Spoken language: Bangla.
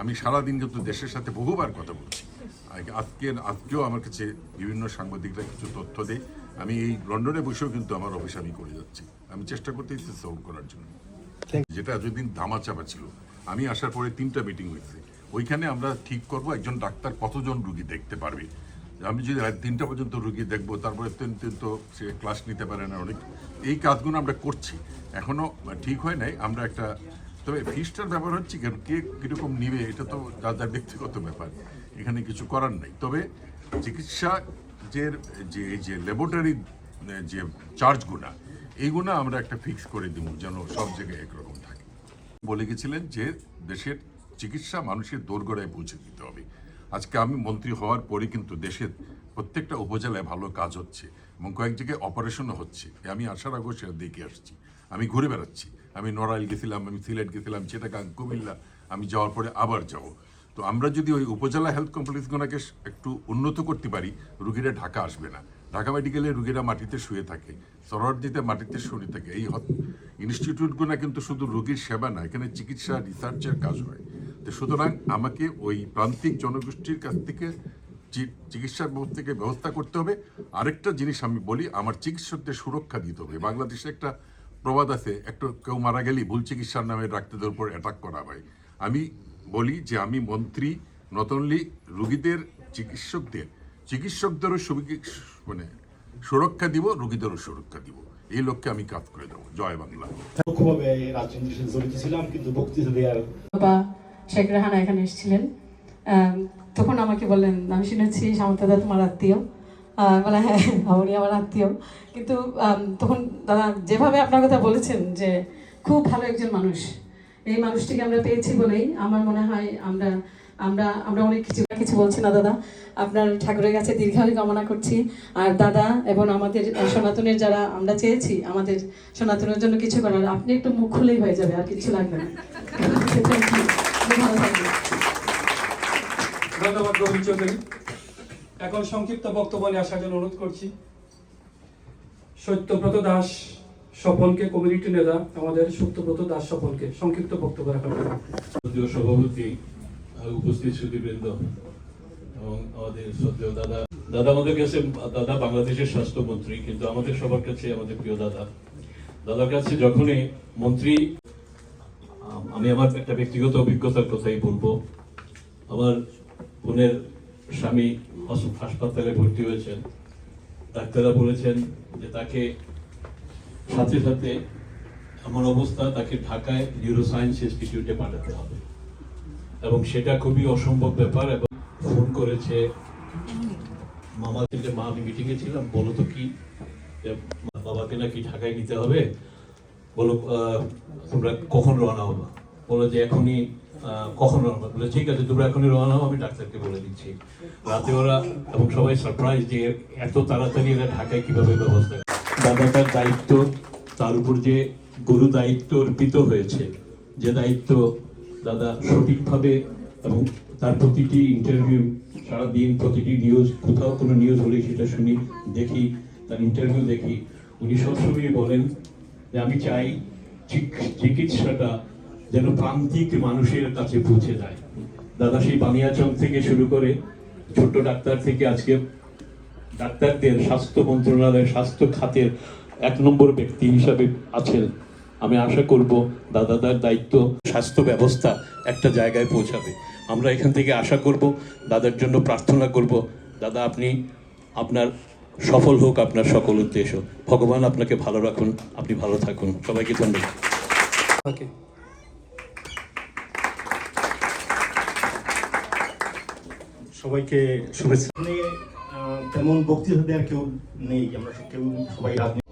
আমি সারাদিন কিন্তু দেশের সাথে বহুবার কথা বলছি। আজকেও আমার কাছে বিভিন্ন সাংবাদিকরা কিছু তথ্য দেয়। আমি এই লন্ডনে বসেও কিন্তু আমার অফিস আমি করে যাচ্ছি, আমি চেষ্টা করতেছি সলভ করার জন্য। যেটা এতদিন ধামাচাপা ছিল, আমি আসার পরে 3টা মিটিং হয়েছে, ওইখানে আমরা ঠিক করব একজন ডাক্তার কতজন রুগী দেখতে পারবে। আমি যদি রাত 3টা পর্যন্ত রুগী দেখবো, তারপরে তো সে ক্লাস নিতে পারে না অনেক। এই কাজগুলো আমরা করছি, এখনো ঠিক হয় নাই। আমরা একটা, তবে ফিসটার ব্যাপার হচ্ছে কে কীরকম নিবে এটা তো যার ব্যক্তিগত ব্যাপার, এখানে কিছু করার নেই। তবে চিকিৎসা যে ল্যাবরেটরি যে চার্জগুলো, এইগুলো আমরা একটা ফিক্স করে দিব যেন সব জায়গায় একরকম থাকে। বলে গেছিলেন যে দেশের চিকিৎসা মানুষের দোরগোড়ায় পৌঁছে দিতে হবে। আজকে আমি মন্ত্রী হওয়ার পরে কিন্তু দেশের প্রত্যেকটা উপজেলায় ভালো কাজ হচ্ছে এবং কয়েক জায়গায় অপারেশনও হচ্ছে। আমি আসার আগেও সেটা দেখে আসছি, আমি ঘুরে বেড়াচ্ছি। আমি নড়াইল গেছিলাম, আমি সিলেট গেছিলাম, চিটাগাং, কুমিল্লা, আমি যাওয়ার পরে আবার যাব। তো আমরা যদি ওই উপজেলা হেলথ কমপ্লেক্সগুলোকে একটু উন্নত করতে পারি, রুগীরা ঢাকা আসবে না। ঢাকা মেডিকেলে রুগীরা মাটিতে শুয়ে থাকে, সরোয়ার্দিতে মাটিতে শুয়ে থাকে। এই ইনস্টিটিউটগুলো কিন্তু শুধু রোগীর সেবা না, এখানে চিকিৎসা রিসার্চের কাজ হয়। তো সুতরাং আমাকে ওই প্রান্তিক জনগোষ্ঠীর কাছ থেকে চিকিৎসার ব্যবস্থা করতে হবে। আরেকটা জিনিস আমি বলি, আমার চিকিৎসকদের সুরক্ষা দিতে হবে। বাংলাদেশে একটা প্রবাদ আছে, কেউ মারা গেলেই ভুল চিকিৎসার নামে ডাক্তারদের উপর অ্যাটাক করা হয়। আমি বলি যে আমি মন্ত্রী নট অনলি রুগীদের, চিকিৎসকদেরও মানে সুরক্ষা দিব, রুগীদেরও সুরক্ষা দিব। এই লক্ষ্যে আমি কাজ করে দেবো। জয় বাংলা। রাজনীতির সাথে জড়িত ছিলাম, কিন্তু বক্তৃতা দেওয়ার শেখ রেহানা এখানে এসেছিলেন, তখন আমাকে বললেন আমি শুনেছি সামন্তদা তোমার আত্মীয়। বলে হ্যাঁ, উনি আমার আত্মীয়। কিন্তু তখন দাদা যেভাবে আপনার কথা বলেছেন যে খুব ভালো একজন মানুষ, এই মানুষটিকে আমরা পেয়েছি বলেই আমার মনে হয় আমরা আমরা আমরা অনেক কিছু বলছি না দাদা। আপনার ঠাকুরের কাছে দীর্ঘায়ু কামনা করছি। আর দাদা এবং আমাদের সনাতনের যারা আমরা চেয়েছি আমাদের সনাতনের জন্য কিছু করার, আপনি একটু মুখ খুলেই হয়ে যাবে, আর কিছু লাগবে না। ভালো থাকবেন। ধন্যবাদ রবীন চৌধুরী। এখন সংক্ষিপ্ত বক্তব্য নিয়ে আসার জন্য অনুরোধ করছি সত্যব্রত দাস স্বপনকে, কমিউনিটি নেতা আমাদের সত্যব্রত দাস স্বপনকে সংক্ষিপ্ত বক্তব্য রাখার জন্য। সভাপতি, উপস্থিত সুধীবৃন্দ এবং আমাদের শ্রদ্ধেয় দাদা আমাদের কাছে, দাদা বাংলাদেশের স্বাস্থ্যমন্ত্রী, কিন্তু আমাদের সবার কাছে আমাদের প্রিয় দাদার কাছে যখনই মন্ত্রী, আমি আমার একটা ব্যক্তিগত অভিজ্ঞতার কথাই বলবো। আমার বোনের স্বামী হাসপাতালে ভর্তি হয়েছেন, ডাক্তাররা বলেছেন যে তাকে সাথে সাথে এমন অবস্থা, তাকে ঢাকায় নিউরোসায়েন্স ইনস্টিটিউটে পাঠাতে হবে, এবং সেটা খুবই অসম্ভব ব্যাপার। এবং ফোন করেছে মামা, যে মা আমি মিটিংয়ে ছিলাম, বলো তো কি বাবাকে নাকি ঢাকায় নিতে হবে, বলো তোমরা কখন রওনা হবা, বলো যে এখনই কখন রওনা, বলে ঠিক আছে তোমরা এখনই রওনা হও, আমি ডাক্তারকে বলে দিচ্ছি। রাতে ওরা, এবং সবাই সারপ্রাইজ যে এত তাড়াতাড়ি এরা ঢাকায় কিভাবে ব্যবস্থা। দাদা তার দায়িত্ব, তার উপর যে গুরু দায়িত্ব অর্পিত হয়েছে, যে দায়িত্ব দাদা সঠিকভাবে, এবং তার প্রতিটি ইন্টারভিউ, সারাদিন প্রতিটি নিউজ, কোথাও কোনো নিউজ হলে সেটা শুনি, দেখি, তার ইন্টারভিউ দেখি। উনি সবসময় বলেন যে আমি চাই চিকিৎসাটা যেন প্রান্তিক মানুষের কাছে পৌঁছে যায়। দাদা সেই বানিয়াচং থেকে শুরু করে ছোট ডাক্তার থেকে আজকে ডাক্তারদের স্বাস্থ্য মন্ত্রণালয়ের স্বাস্থ্য খাতের 1 নম্বর ব্যক্তি হিসাবে আছেন। আমি আশা করব দাদার দায়িত্ব স্বাস্থ্য ব্যবস্থা একটা জায়গায় পৌঁছাবে। আমরা এখান থেকে আশা করব, দাদার জন্য প্রার্থনা করব, দাদা আপনি আপনার সফল হোক আপনার সকল উদ্দেশ্য। ভগবান আপনাকে ভালো রাখুন, আপনি ভালো থাকুন। সবাইকে ধন্যবাদ। সবাইকে শুভেচ্ছা। তেমন বক্তৃতা দেওয়ার কেউ নেই, আমরা কেউ সবাই রাজনীতি